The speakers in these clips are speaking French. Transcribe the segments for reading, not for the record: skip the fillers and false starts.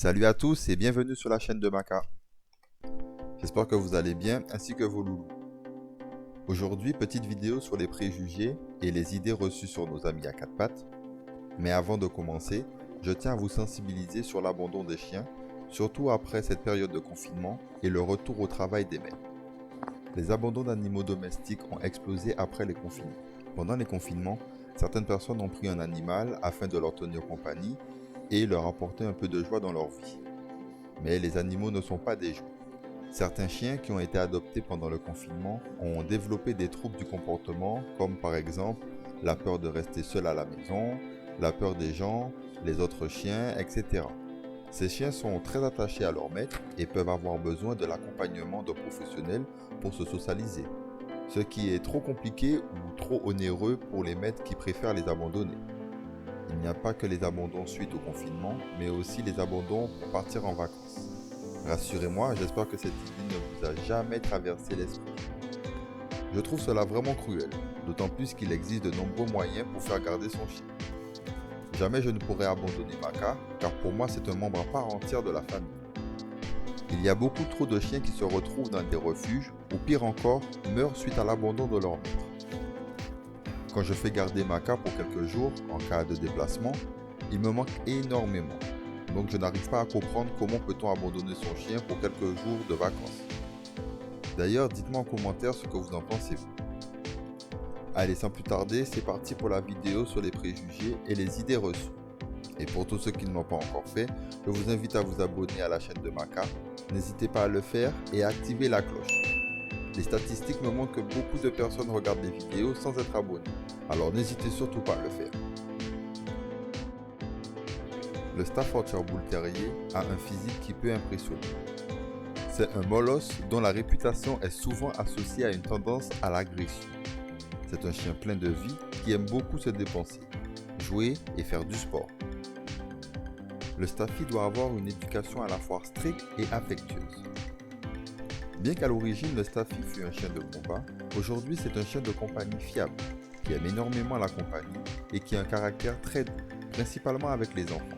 Salut à tous et bienvenue sur la chaîne de Maka. J'espère que vous allez bien ainsi que vos loulous. Aujourd'hui, petite vidéo sur les préjugés et les idées reçues sur nos amis à quatre pattes. Mais avant de commencer, je tiens à vous sensibiliser sur l'abandon des chiens, surtout après cette période de confinement et le retour au travail des maîtres. Les abandons d'animaux domestiques ont explosé après les confinements. Pendant les confinements, certaines personnes ont pris un animal afin de leur tenir compagnie et leur apporter un peu de joie dans leur vie. Mais les animaux ne sont pas des jouets. Certains chiens qui ont été adoptés pendant le confinement ont développé des troubles du comportement, comme par exemple la peur de rester seul à la maison, la peur des gens, les autres chiens, etc. Ces chiens sont très attachés à leur maître et peuvent avoir besoin de l'accompagnement de professionnels pour se socialiser, ce qui est trop compliqué ou trop onéreux pour les maîtres qui préfèrent les abandonner. Il n'y a pas que les abandons suite au confinement, mais aussi les abandons pour partir en vacances. Rassurez-moi, j'espère que cette idée ne vous a jamais traversé l'esprit. Je trouve cela vraiment cruel, d'autant plus qu'il existe de nombreux moyens pour faire garder son chien. Jamais je ne pourrais abandonner Maka, car pour moi c'est un membre à part entière de la famille. Il y a beaucoup trop de chiens qui se retrouvent dans des refuges, ou pire encore, meurent suite à l'abandon de leur maître. Quand je fais garder Maka pour quelques jours, en cas de déplacement, il me manque énormément. Donc je n'arrive pas à comprendre comment peut-on abandonner son chien pour quelques jours de vacances. D'ailleurs, dites-moi en commentaire ce que vous en pensez. Allez, sans plus tarder, c'est parti pour la vidéo sur les préjugés et les idées reçues. Et pour tous ceux qui ne l'ont pas encore fait, je vous invite à vous abonner à la chaîne de Maka. N'hésitez pas à le faire et à activer la cloche. Les statistiques me montrent que beaucoup de personnes regardent les vidéos sans être abonnées. Alors n'hésitez surtout pas à le faire. Le Staffordshire Bull Terrier a un physique qui peut impressionner. C'est un molosse dont la réputation est souvent associée à une tendance à l'agression. C'est un chien plein de vie qui aime beaucoup se dépenser, jouer et faire du sport. Le Staffy doit avoir une éducation à la fois stricte et affectueuse. Bien qu'à l'origine le Staffy fût un chien de combat, aujourd'hui c'est un chien de compagnie fiable, qui aime énormément la compagnie et qui a un caractère très doux, principalement avec les enfants.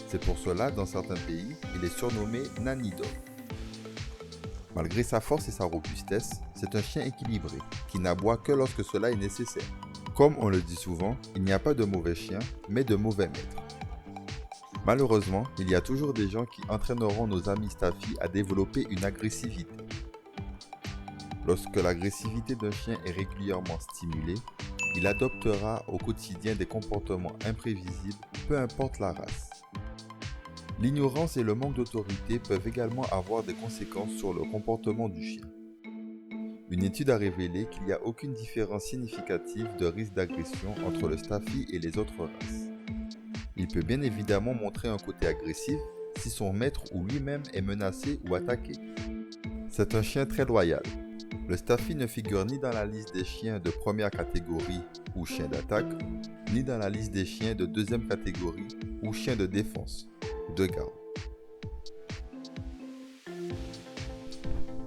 C'est pour cela, dans certains pays, il est surnommé Nanny Dog. Malgré sa force et sa robustesse, c'est un chien équilibré, qui n'aboie que lorsque cela est nécessaire. Comme on le dit souvent, il n'y a pas de mauvais chiens, mais de mauvais maîtres. Malheureusement, il y a toujours des gens qui entraîneront nos amis Staffy à développer une agressivité. Lorsque l'agressivité d'un chien est régulièrement stimulée, il adoptera au quotidien des comportements imprévisibles, peu importe la race. L'ignorance et le manque d'autorité peuvent également avoir des conséquences sur le comportement du chien. Une étude a révélé qu'il n'y a aucune différence significative de risque d'agression entre le Staffy et les autres races. Il peut bien évidemment montrer un côté agressif si son maître ou lui-même est menacé ou attaqué. C'est un chien très loyal. Le Staffy ne figure ni dans la liste des chiens de première catégorie ou chiens d'attaque, ni dans la liste des chiens de deuxième catégorie ou chiens de défense, de garde.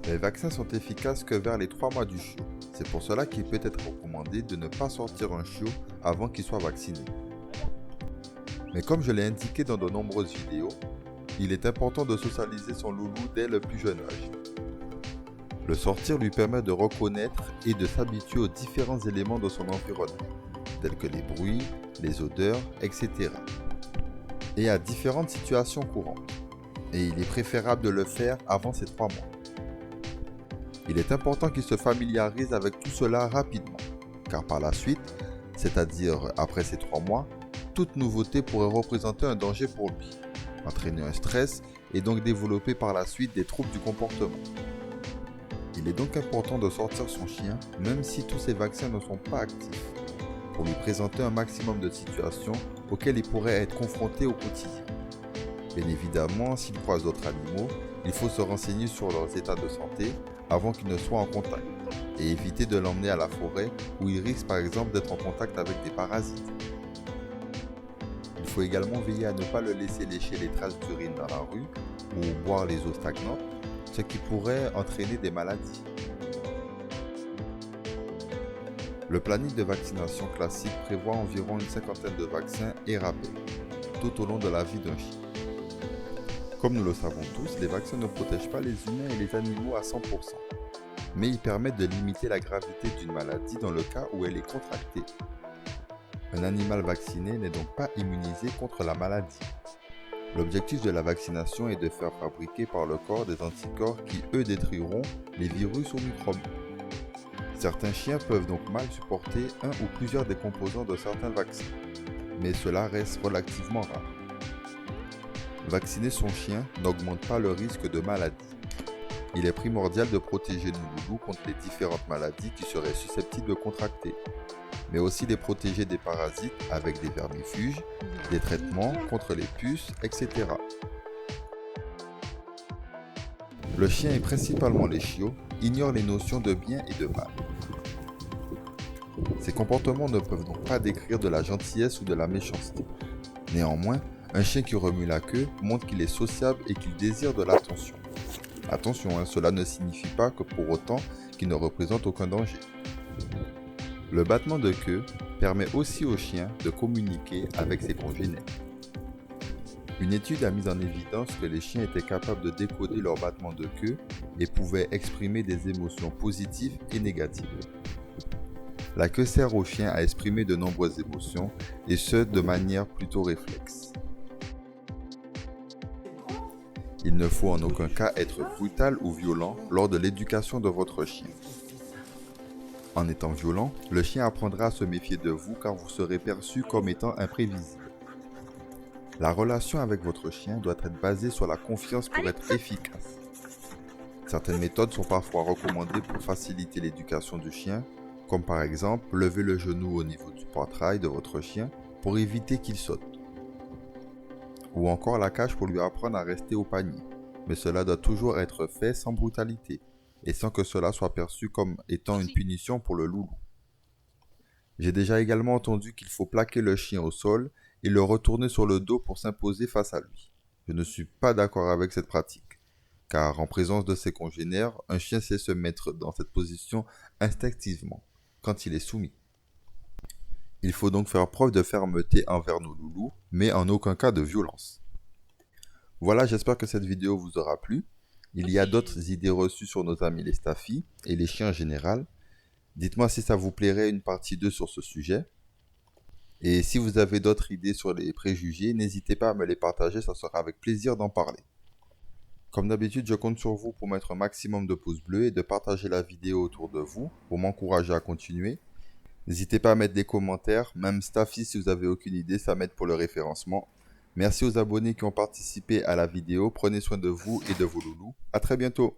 Les vaccins sont efficaces que vers les 3 mois du chiot. C'est pour cela qu'il peut être recommandé de ne pas sortir un chiot avant qu'il soit vacciné. Mais comme je l'ai indiqué dans de nombreuses vidéos, il est important de socialiser son loulou dès le plus jeune âge. Le sortir lui permet de reconnaître et de s'habituer aux différents éléments de son environnement, tels que les bruits, les odeurs, etc. et à différentes situations courantes. Et il est préférable de le faire avant ces 3 mois. Il est important qu'il se familiarise avec tout cela rapidement, car par la suite, c'est-à-dire après ces 3 mois, toute nouveauté pourrait représenter un danger pour lui, entraîner un stress et donc développer par la suite des troubles du comportement. Il est donc important de sortir son chien, même si tous ces vaccins ne sont pas actifs, pour lui présenter un maximum de situations auxquelles il pourrait être confronté au quotidien. Bien évidemment, s'il croise d'autres animaux, il faut se renseigner sur leurs états de santé avant qu'ils ne soient en contact, et éviter de l'emmener à la forêt où il risque par exemple d'être en contact avec des parasites. Il faut également veiller à ne pas le laisser lécher les traces d'urine dans la rue ou boire les eaux stagnantes, ce qui pourrait entraîner des maladies. Le planning de vaccination classique prévoit environ une cinquantaine de vaccins et rappels, tout au long de la vie d'un chien. Comme nous le savons tous, les vaccins ne protègent pas les humains et les animaux à 100%, mais ils permettent de limiter la gravité d'une maladie dans le cas où elle est contractée. Un animal vacciné n'est donc pas immunisé contre la maladie. L'objectif de la vaccination est de faire fabriquer par le corps des anticorps qui, eux, détruiront les virus ou microbes. Certains chiens peuvent donc mal supporter un ou plusieurs des composants de certains vaccins, mais cela reste relativement rare. Vacciner son chien n'augmente pas le risque de maladie. Il est primordial de protéger nos loulous contre les différentes maladies qui seraient susceptibles de contracter, mais aussi les protéger des parasites avec des vermifuges, des traitements contre les puces, etc. Le chien, et principalement les chiots, ignore les notions de bien et de mal. Ces comportements ne peuvent donc pas décrire de la gentillesse ou de la méchanceté. Néanmoins, un chien qui remue la queue montre qu'il est sociable et qu'il désire de l'attention. Attention, cela ne signifie pas que pour autant qu'il ne représente aucun danger. Le battement de queue permet aussi au chien de communiquer avec ses congénères. Une étude a mis en évidence que les chiens étaient capables de décoder leur battement de queue et pouvaient exprimer des émotions positives et négatives. La queue sert aux chiens à exprimer de nombreuses émotions, et ce de manière plutôt réflexe. Il ne faut en aucun cas être brutal ou violent lors de l'éducation de votre chien. En étant violent, le chien apprendra à se méfier de vous car vous serez perçu comme étant imprévisible. La relation avec votre chien doit être basée sur la confiance pour être efficace. Certaines méthodes sont parfois recommandées pour faciliter l'éducation du chien, comme par exemple lever le genou au niveau du poitrail de votre chien pour éviter qu'il saute. Ou encore la cage pour lui apprendre à rester au panier, mais cela doit toujours être fait sans brutalité et sans que cela soit perçu comme étant une punition pour le loulou. J'ai déjà également entendu qu'il faut plaquer le chien au sol et le retourner sur le dos pour s'imposer face à lui. Je ne suis pas d'accord avec cette pratique, car en présence de ses congénères, un chien sait se mettre dans cette position instinctivement, quand il est soumis. Il faut donc faire preuve de fermeté envers nos loulous, mais en aucun cas de violence. Voilà, j'espère que cette vidéo vous aura plu. Il y a d'autres idées reçues sur nos amis les Staffy et les chiens en général. Dites-moi si ça vous plairait une partie 2 sur ce sujet. Et si vous avez d'autres idées sur les préjugés, n'hésitez pas à me les partager, ça sera avec plaisir d'en parler. Comme d'habitude, je compte sur vous pour mettre un maximum de pouces bleus et de partager la vidéo autour de vous pour m'encourager à continuer. N'hésitez pas à mettre des commentaires, même Staffy si vous avez aucune idée, ça m'aide pour le référencement. Merci aux abonnés qui ont participé à la vidéo, prenez soin de vous et de vos loulous. À très bientôt.